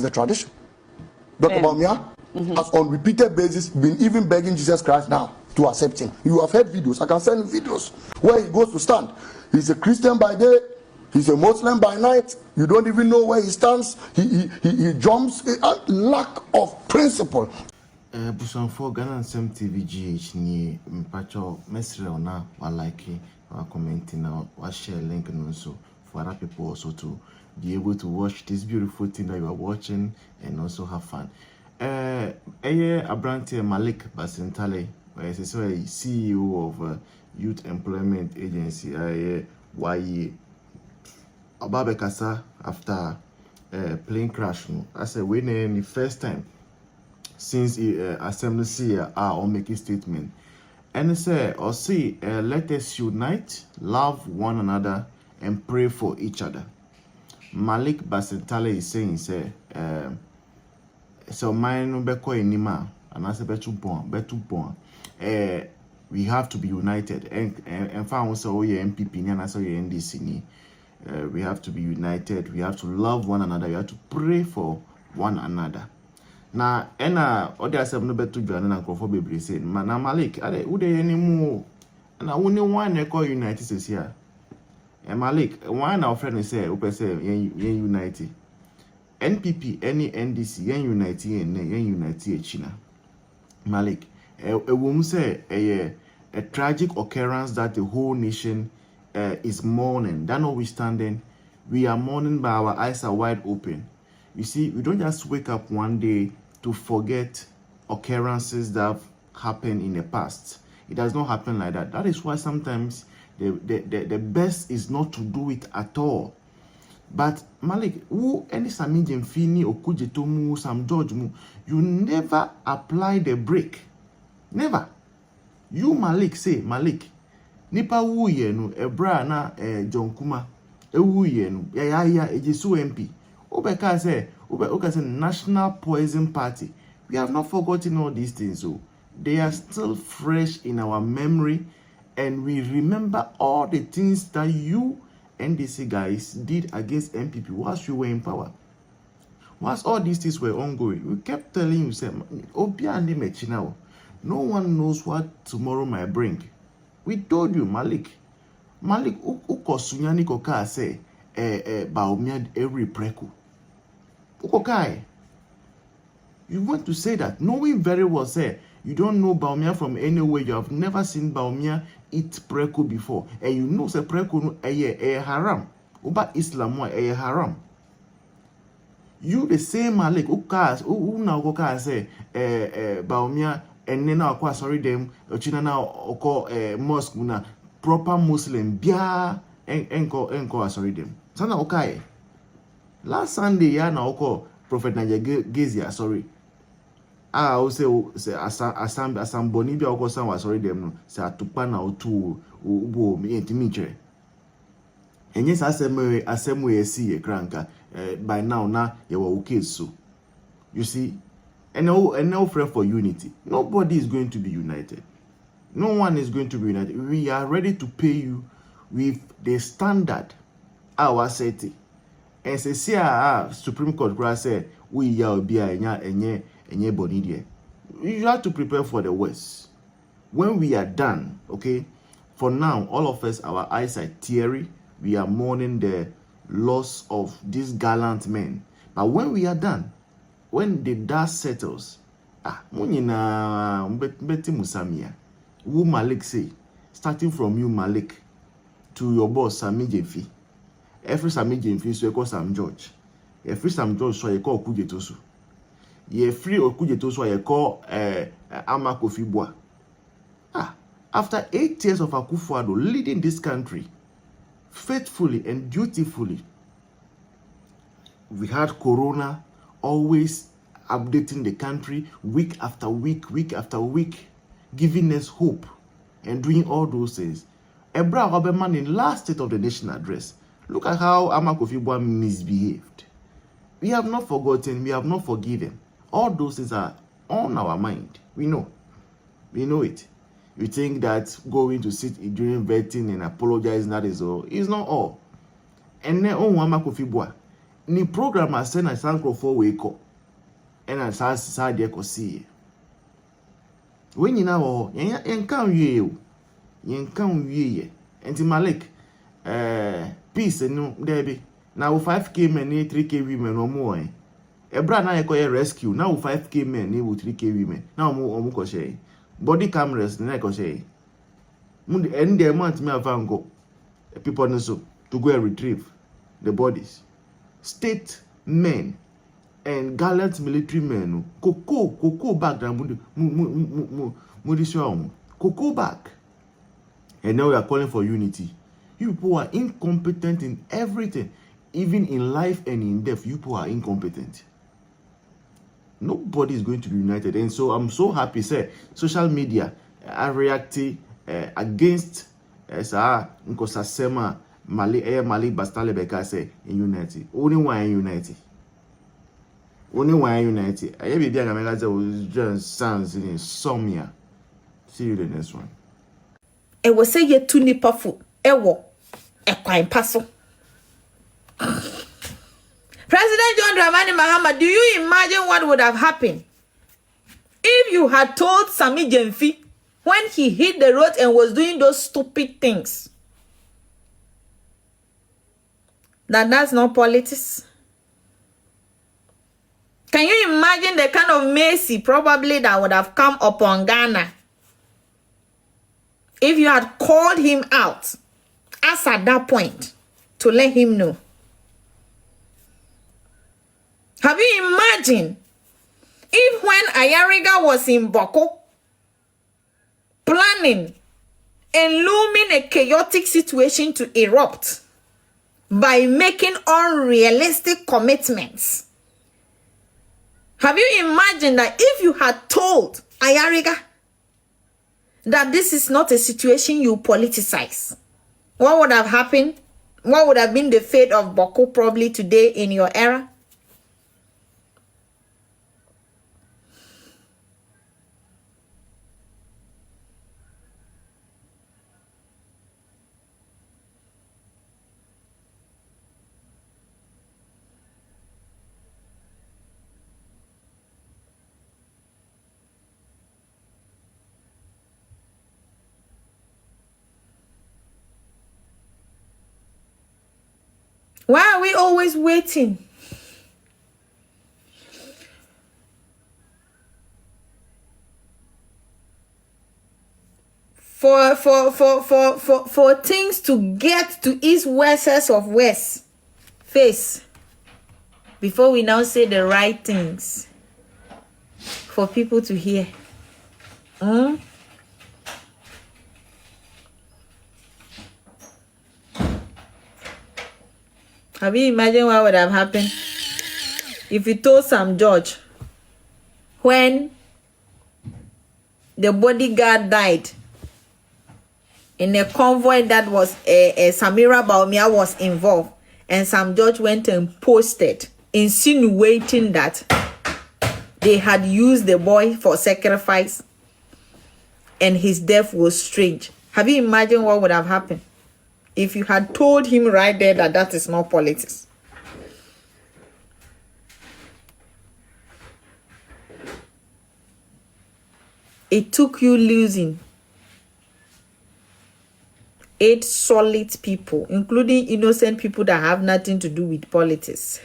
the tradition. Dr. Baumia has on repeated basis been even begging Jesus Christ now to accept him. You have heard videos. I can send videos where he goes to stand. He's a Christian by day. He's a Muslim by night. You don't even know where he stands. He jumps. A lack of principle. Busan for Ghana Sem TV GH ni mpacho mesre ona wa like wa comment na wa share link no so for other people also to be able to watch this beautiful thing that you are watching and also have fun. Abrante Malik Basintale, is a CEO of Youth Employment Agency, YE. Ababe Kasa after plane crash. I said, when the first time since Assembly here or make a statement. And they say, or see, let us unite, love one another, and pray for each other. Malik Basintale is saying, say, so mine no beko enima, and I say betu bon. We have to be united. And found so ye MPP and I saw ye NDC. We have to be united. We have to love one another. We have to pray for one another. Na ode asem no betu dwane na krofo bebre say na Malik ade ude yeni mu na woni wan na call united sesia Malik wan na friend say we say yen unite NPP any NDC yen unite yen unite China Malik wom say a tragic occurrence that the whole nation is mourning. That notwithstanding, we are mourning, but our eyes are wide open. You see, we don't just wake up one day to forget occurrences that have happened in the past. It does not happen like that. That is why sometimes the best is not to do it at all. But Malik, who any Samijin Fini or Kujetomu, Sam George Mu, you never apply the brake. Never. You Malik say, Malik, Nipa wu ye no, ebra na John Kuma, wu ye no, ya ejesu MP. Obeka say, Oka say National Poison Party. We have not forgotten all these things, so they are still fresh in our memory, and we remember all the things that you NDC guys did against MPP whilst you were in power. Whilst all these things were ongoing, we kept telling you, say, no one knows what tomorrow might bring. We told you, Malik, ukosunyani koka say, baumia every preku. Ukokai. You want to say that, knowing very well, say, you don't know Baumia from anywhere, you have never seen Baumia eat preku before, and you know, say, preku no haram. Uba Islam haram. You the same Malik, na ukoka say, Baumia, and then now, sorry, them, China now, oko mosque, proper Muslim, bia, enko, sorry, them. Sana okay. Last Sunday, ya na oko Prophet Nigeria, sorry. I say asam boni bia oko san wa sorry them no. Say atupa na otu ubo mi entimi chere. Enye sa asem we esi ye kranka. By now na ye wa okay so. You see, and no pray for unity. Nobody is going to be united. No one is going to be united. We are ready to pay you with the standard our city. And say Supreme Court say we ya be enye body there. You have to prepare for the worst. When we are done, okay, for now, all of us, our eyes are teary. We are mourning the loss of these gallant men. But when we are done, when the dust settles, munina mbeti musamia. Who Malik say, starting from you, Malik, to your boss, Sami Jefi. Every Sami Jefi, so you call Sam George. Every Sam George, so you call Okujetosu. Ye free Okujetosu, you call Ama Kofi Boa. After 8 years of Akufo-Addo leading this country faithfully and dutifully, we had Corona always updating the country week after week, giving us hope and doing all those things. Ebra Oberman in last State of the Nation address, look at how Ama Kofi Boa misbehaved. We have not forgotten, we have not forgiven. All those things are on our mind. We know it. You think that going to sit during vetting and apologizing, that is all. It's not all. And then Ama Kofi Boa, ni program ase na sankro for we ko ena sa de ko see we nyina wo yen kan wie o yen kan wie enti Malik peace no there be now 5k men ni 3k women no more ebra na ye ko rescue now 5k men ni 3k women now omo ko share body cameras na ko share mun end the month me avango people no so to go and retrieve the bodies. State men and gallant military men cocoa back down cocoa back. And now we are calling for unity. You people are incompetent in everything, even in life and in death. You people are incompetent. Nobody is going to be united, and so I'm so happy. Say social media are reacting against Nkosasema Malik Basintale beka say in unity. Only one unity. Only one unity. I be being a mega just sounds in insomnia. See you the next one. E was say ye tu nipa fu ewo ekwan paso. President John Dramani Mahama, do you imagine what would have happened if you had told Sami Jemfi when he hit the road and was doing those stupid things that that's not politics? Can you imagine the kind of mercy probably that would have come upon Ghana if you had called him out as at that point to let him know? Have you imagined if when Ayariga was in Boko planning and looming a chaotic situation to erupt by making unrealistic commitments? Have you imagined that if you had told Ayariga that this is not a situation you politicize, what would have happened? What would have been the fate of Boko probably today in your era? Why are we always waiting? For things to get to east west of west face before we now say the right things for people to hear. Have you imagined what would have happened if you told Sam George when the bodyguard died in a convoy that was Samira Baumia was involved, and Sam George went and posted insinuating that they had used the boy for sacrifice and his death was strange? Have you imagined what would have happened if you had told him right there that that is not politics? It took you losing 8 solid people, including innocent people that have nothing to do with politics.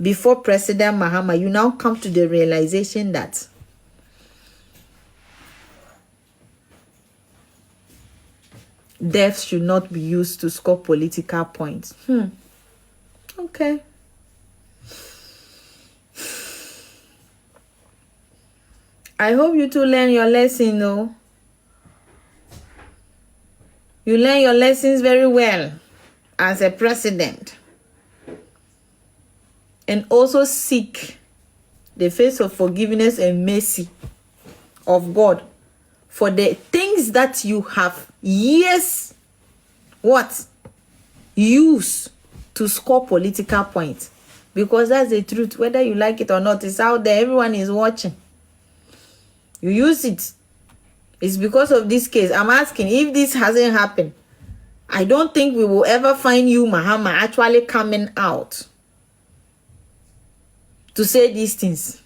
Before President Mahama, you now come to the realization that death should not be used to score political points. Okay. I hope you two learn your lesson, though. You learn your lessons very well as a president. And also seek the face of forgiveness and mercy of God for the things that you have years use to score political points. Because that's the truth. Whether you like it or not, it's out there. Everyone is watching. You use it. It's because of this case. I'm asking, if this hasn't happened, I don't think we will ever find you, Mahama, actually coming out to say these things.